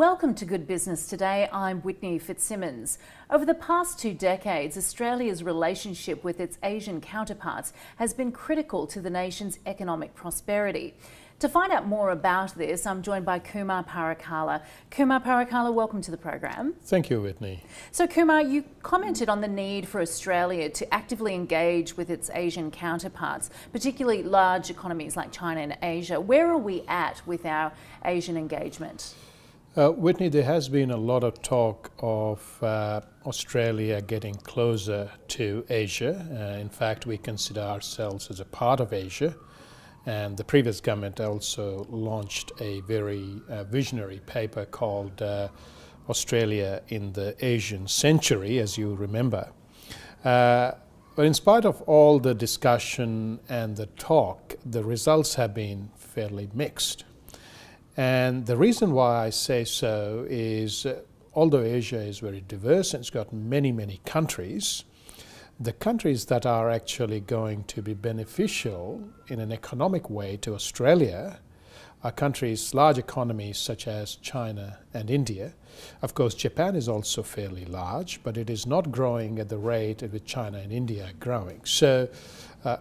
Welcome to Good Business Today. I'm Whitney Fitzsimmons. Over the past 2 decades, Australia's relationship with its Asian counterparts has been critical to the nation's economic prosperity. To find out more about this, I'm joined by Kumar Parakala. Kumar Parakala, welcome to the program. Thank you, Whitney. So Kumar, you commented on the need for Australia to actively engage with its Asian counterparts, particularly large economies like China and Asia. Where are we at with our Asian engagement? Whitney, there has been a lot of talk of Australia getting closer to Asia. In fact, we consider ourselves as a part of Asia. And the previous government also launched a very visionary paper called Australia in the Asian Century, as you remember. But in spite of all the discussion and the talk, the results have been fairly mixed. And the reason why I say so is, although Asia is very diverse and it's got many, many countries, the countries that are actually going to be beneficial in an economic way to Australia are countries, large economies such as China and India. Of course, Japan is also fairly large, but it is not growing at the rate at which China and India are growing. So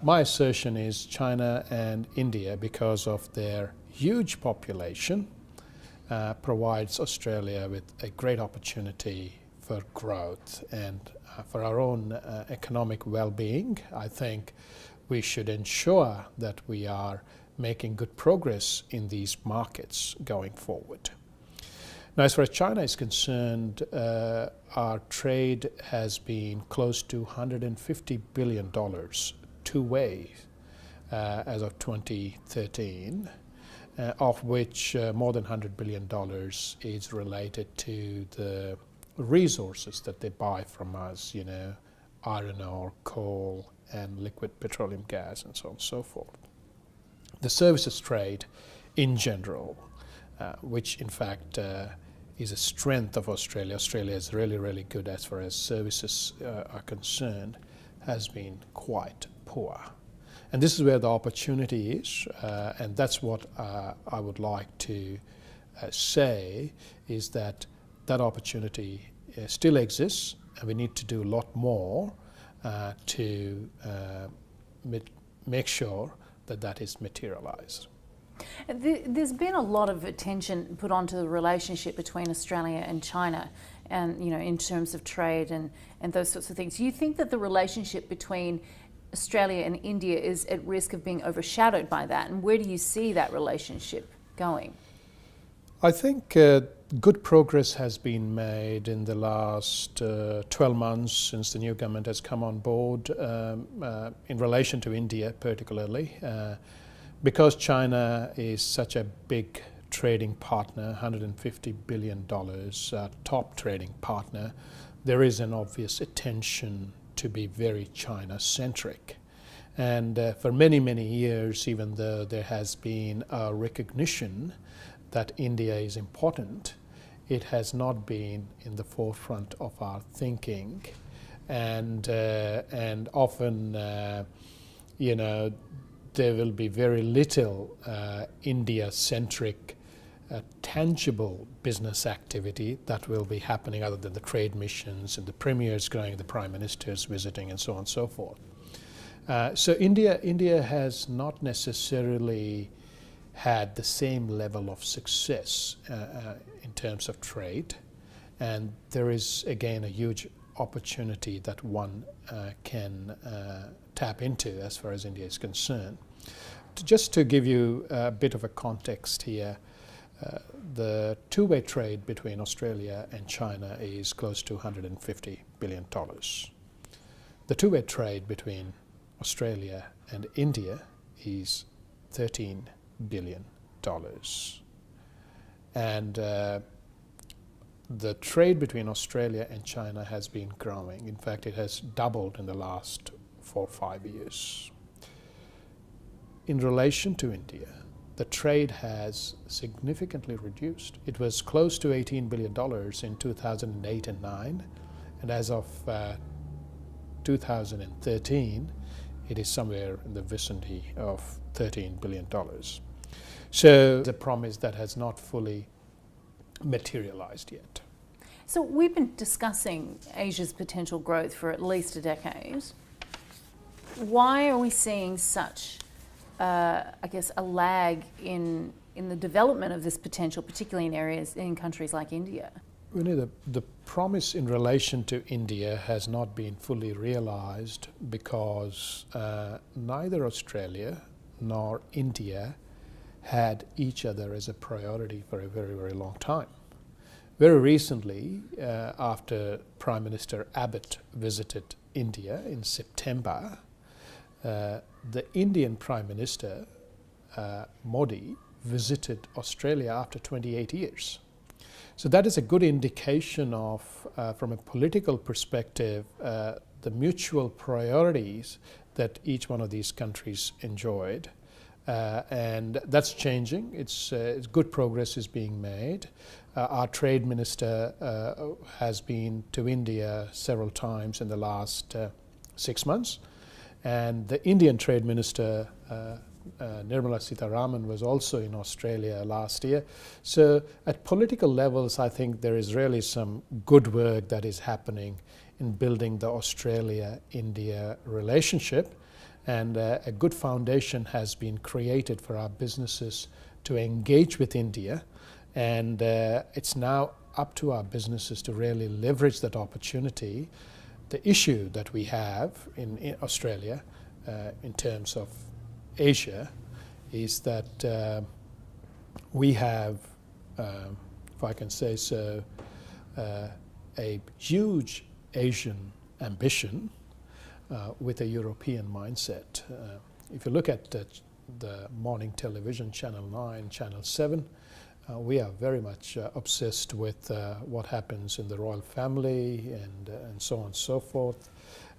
my assertion is China and India, because of their huge population, provides Australia with a great opportunity for growth and for our own economic well-being. I think we should ensure that we are making good progress in these markets going forward. Now, as far as China is concerned, our trade has been close to $150 billion two-way as of 2013. Of which more than $100 billion is related to the resources that they buy from us, iron ore, coal, and liquid petroleum gas, and so on and so forth. The services trade in general, which in fact is a strength of Australia. Australia is really, really good as far as services are concerned, has been quite poor. And this is where the opportunity is, and that's what I would like to say, is that that opportunity still exists, and we need to do a lot more to make sure that that is materialized. There's been a lot of attention put onto the relationship between Australia and China, and in terms of trade and those sorts of things. Do you think that the relationship between Australia and India is at risk of being overshadowed by that? And where do you see that relationship going? I think good progress has been made in the last 12 months since the new government has come on board in relation to India particularly. Because China is such a big trading partner, $150 billion top trading partner, there is an obvious attention to be very China-centric. And for many, many years, even though there has been a recognition that India is important, it has not been in the forefront of our thinking. And often, there will be very little India-centric tangible business activity that will be happening other than the trade missions and the premiers going, the prime ministers visiting, and so on and so forth. So India has not necessarily had the same level of success in terms of trade, and there is again a huge opportunity that one can tap into as far as India is concerned. Just to give you a bit of a context here, the two-way trade between Australia and China is close to $150 billion. The two-way trade between Australia and India is $13 billion. And the trade between Australia and China has been growing. In fact, it has doubled in the last 4 or 5 years. In relation to India, the trade has significantly reduced. It was close to $18 billion in 2008 and 9, and as of 2013, it is somewhere in the vicinity of $13 billion. So the promise that has not fully materialized yet. So we've been discussing Asia's potential growth for at least a decade. Why are we seeing such, I guess, a lag in the development of this potential, particularly in countries like India? The promise in relation to India has not been fully realized because neither Australia nor India had each other as a priority for a very, very long time. Very recently, after Prime Minister Abbott visited India in September, the Indian Prime Minister, Modi, visited Australia after 28 years. So that is a good indication of, from a political perspective, the mutual priorities that each one of these countries enjoyed. And that's changing. It's good progress is being made. Our trade minister has been to India several times in the last 6 months. And the Indian trade minister, Nirmala Sitharaman, was also in Australia last year. So at political levels, I think there is really some good work that is happening in building the Australia-India relationship. And a good foundation has been created for our businesses to engage with India. And it's now up to our businesses to really leverage that opportunity. The issue that we have in Australia in terms of Asia is that we have, if I can say so, a huge Asian ambition with a European mindset. If you look at the morning television, Channel 9, Channel 7, we are very much obsessed with what happens in the royal family and so on and so forth.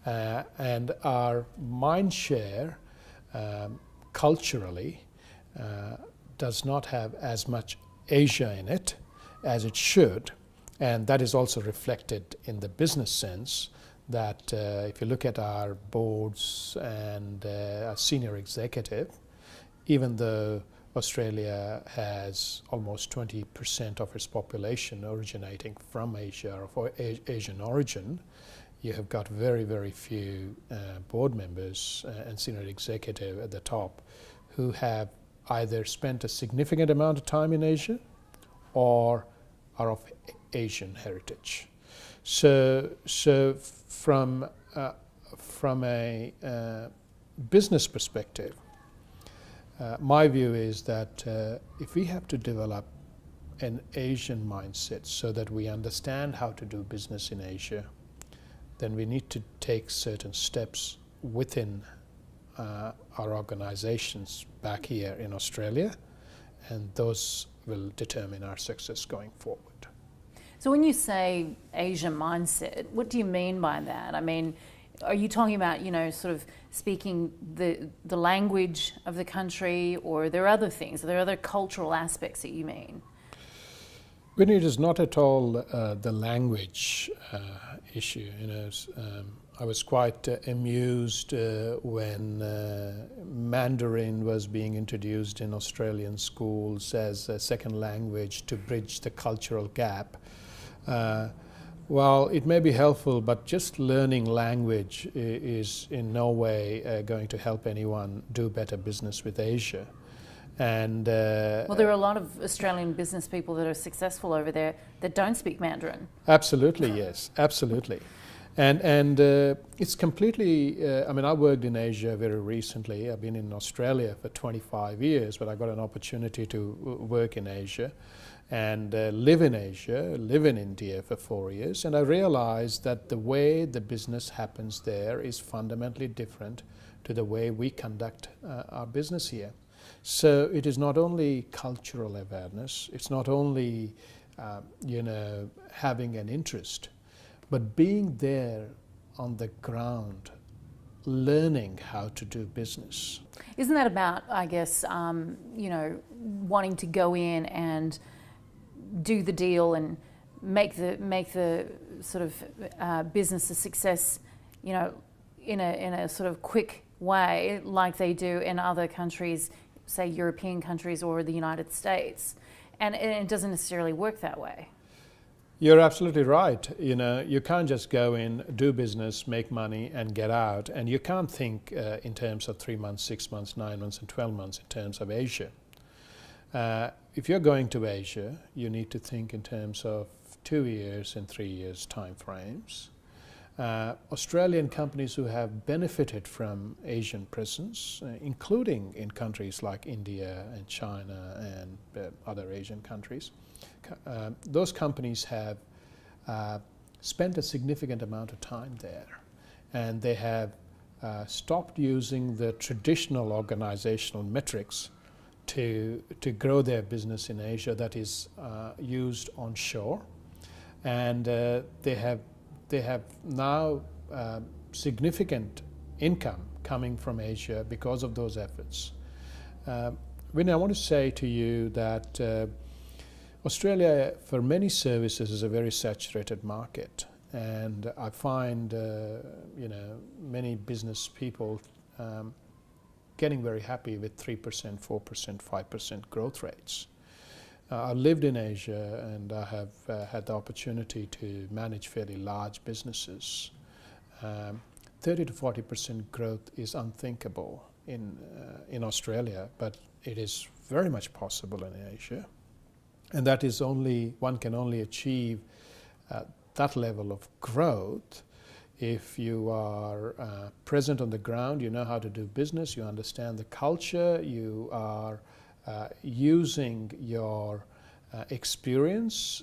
And our mind share culturally does not have as much Asia in it as it should. And that is also reflected in the business sense that if you look at our boards and our senior executive, even though Australia has almost 20% of its population originating from Asia or Asian origin, you have got very, very few board members and senior executive at the top who have either spent a significant amount of time in Asia or are of Asian heritage. So from a business perspective, my view is that if we have to develop an Asian mindset so that we understand how to do business in Asia, then we need to take certain steps within our organizations back here in Australia, and those will determine our success going forward. So when you say Asian mindset, what do you mean by that? I mean, are you talking about, sort of speaking the language of the country, or are there other things? Are there other cultural aspects that you mean? Whitney, it is not at all the language issue. I was quite amused when Mandarin was being introduced in Australian schools as a second language to bridge the cultural gap. Well, it may be helpful, but just learning language is in no way going to help anyone do better business with Asia. And well, there are a lot of Australian business people that are successful over there that don't speak Mandarin. Absolutely, yes, absolutely. And it's completely, I worked in Asia very recently. I've been in Australia for 25 years, but I got an opportunity to work in Asia and live in Asia, live in India for 4 years. And I realized that the way the business happens there is fundamentally different to the way we conduct our business here. So it is not only cultural awareness, it's not only, having an interest, but being there on the ground, learning how to do business. Isn't that about, I guess, wanting to go in and do the deal and make the sort of business a success, in a sort of quick way, like they do in other countries, say European countries or the United States, And it doesn't necessarily work that way. You're absolutely right. You know, you can't just go in, do business, make money, and get out. And you can't think in terms of 3 months, 6 months, 9 months, and 12 months in terms of Asia. If you're going to Asia, you need to think in terms of 2 years and 3 years time frames. Australian companies who have benefited from Asian presence, including in countries like India and China and other Asian countries, those companies have spent a significant amount of time there, and they have stopped using the traditional organizational metrics to grow their business in Asia that is used onshore, and they have now significant income coming from Asia because of those efforts. Whitney, I want to say to you that Australia, for many services, is a very saturated market, and I find many business people getting very happy with 3%, 4%, 5% growth rates. I lived in Asia, and I have had the opportunity to manage fairly large businesses. 30 to 40% growth is unthinkable in Australia, but it is very much possible in Asia. And that is one can only achieve that level of growth if you are present on the ground, you know how to do business, you understand the culture, you are using your experience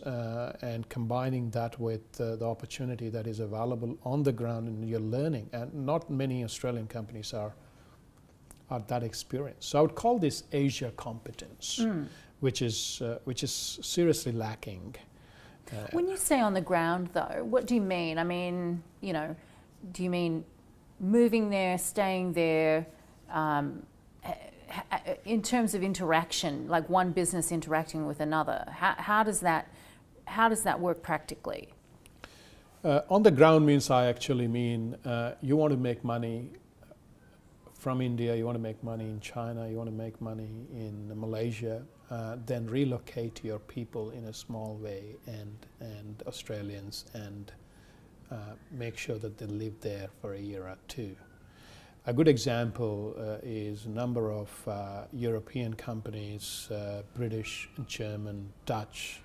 and combining that with the opportunity that is available on the ground, and you're learning. And not many Australian companies are that experienced. So I would call this Asia competence. Which is seriously lacking. When you say on the ground, though, what do you mean? I mean, do you mean moving there, staying there, in terms of interaction, like one business interacting with another? How does that work practically? On the ground means I actually mean you want to make money from India, you want to make money in China, you want to make money in Malaysia, then relocate your people in a small way and Australians and make sure that they live there for a year or two. A good example is a number of European companies, British, German, Dutch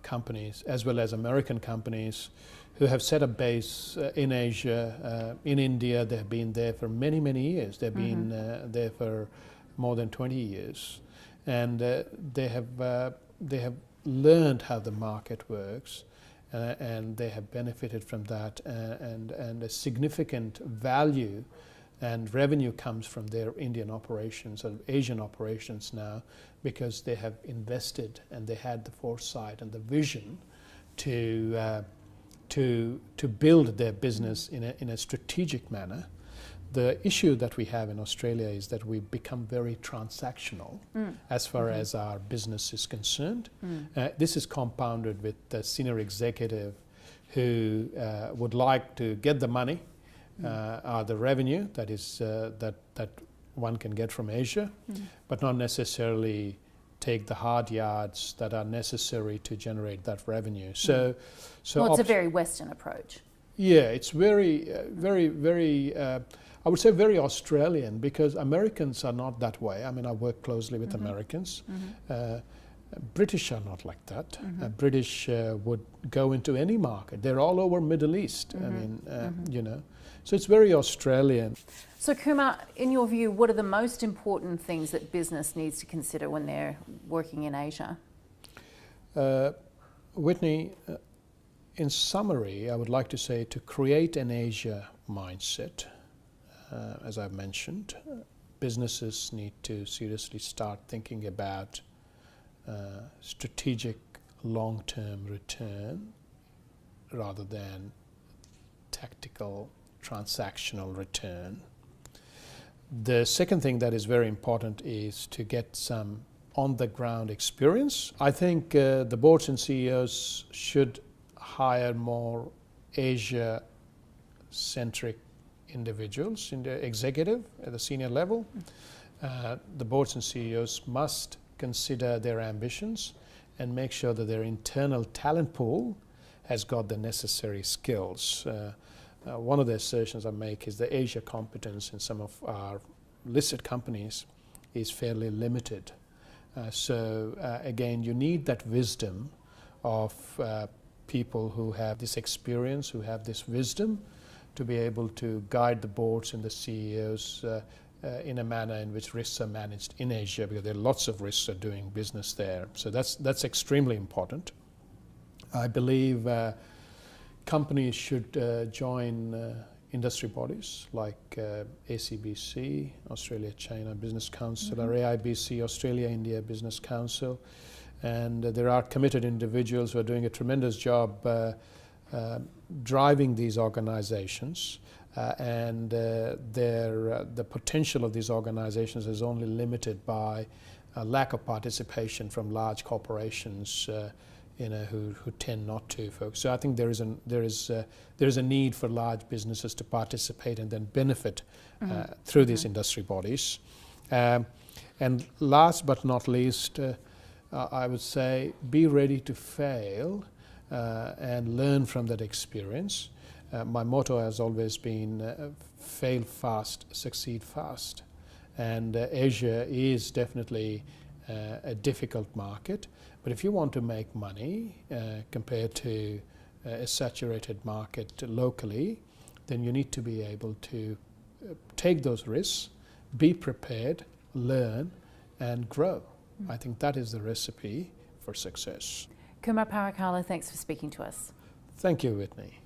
companies, as well as American companies who have set up base in Asia, in India. They've been there for many, many years. They've been there for more than 20 years. And they have learned how the market works, and they have benefited from that, and a significant value and revenue comes from their Indian operations or Asian operations now, because they have invested and they had the foresight and the vision to build their business in a strategic manner. The issue that we have in Australia is that we become very transactional as far as our business is concerned. This is compounded with the senior executive who would like to get the money, the revenue that is that one can get from Asia, but not necessarily take the hard yards that are necessary to generate that revenue. So well, it's a very Western approach. Yeah, it's very, I would say very Australian, because Americans are not that way. I mean, I work closely with Americans. British are not like that. British would go into any market. They're all over Middle East. I mean, so it's very Australian. So Kumar, in your view, what are the most important things that business needs to consider when they're working in Asia? Whitney, in summary, I would like to say to create an Asia mindset, as I've mentioned, businesses need to seriously start thinking about strategic long-term return rather than tactical transactional return. The second thing that is very important is to get some on-the-ground experience. I think the boards and CEOs should hire more Asia-centric individuals in the executive at the senior level. The boards and CEOs must consider their ambitions and make sure that their internal talent pool has got the necessary skills. One of the assertions I make is the Asia competence in some of our listed companies is fairly limited. Again, you need that wisdom of people who have this experience, who have this wisdom, to be able to guide the boards and the CEOs in a manner in which risks are managed in Asia, because there are lots of risks of doing business there. So that's extremely important. I believe companies should join industry bodies like ACBC, Australia-China Business Council, or AIBC, Australia-India Business Council. And there are committed individuals who are doing a tremendous job driving these organizations, and the potential of these organizations is only limited by a lack of participation from large corporations who tend not to focus. So I think there is a need for large businesses to participate and then benefit through these industry bodies. And last but not least, I would say be ready to fail and learn from that experience. My motto has always been fail fast, succeed fast. And Asia is definitely a difficult market, but if you want to make money compared to a saturated market locally, then you need to be able to take those risks, be prepared, learn, and grow. I think that is the recipe for success. Kumar Parakala, thanks for speaking to us. Thank you, Whitney.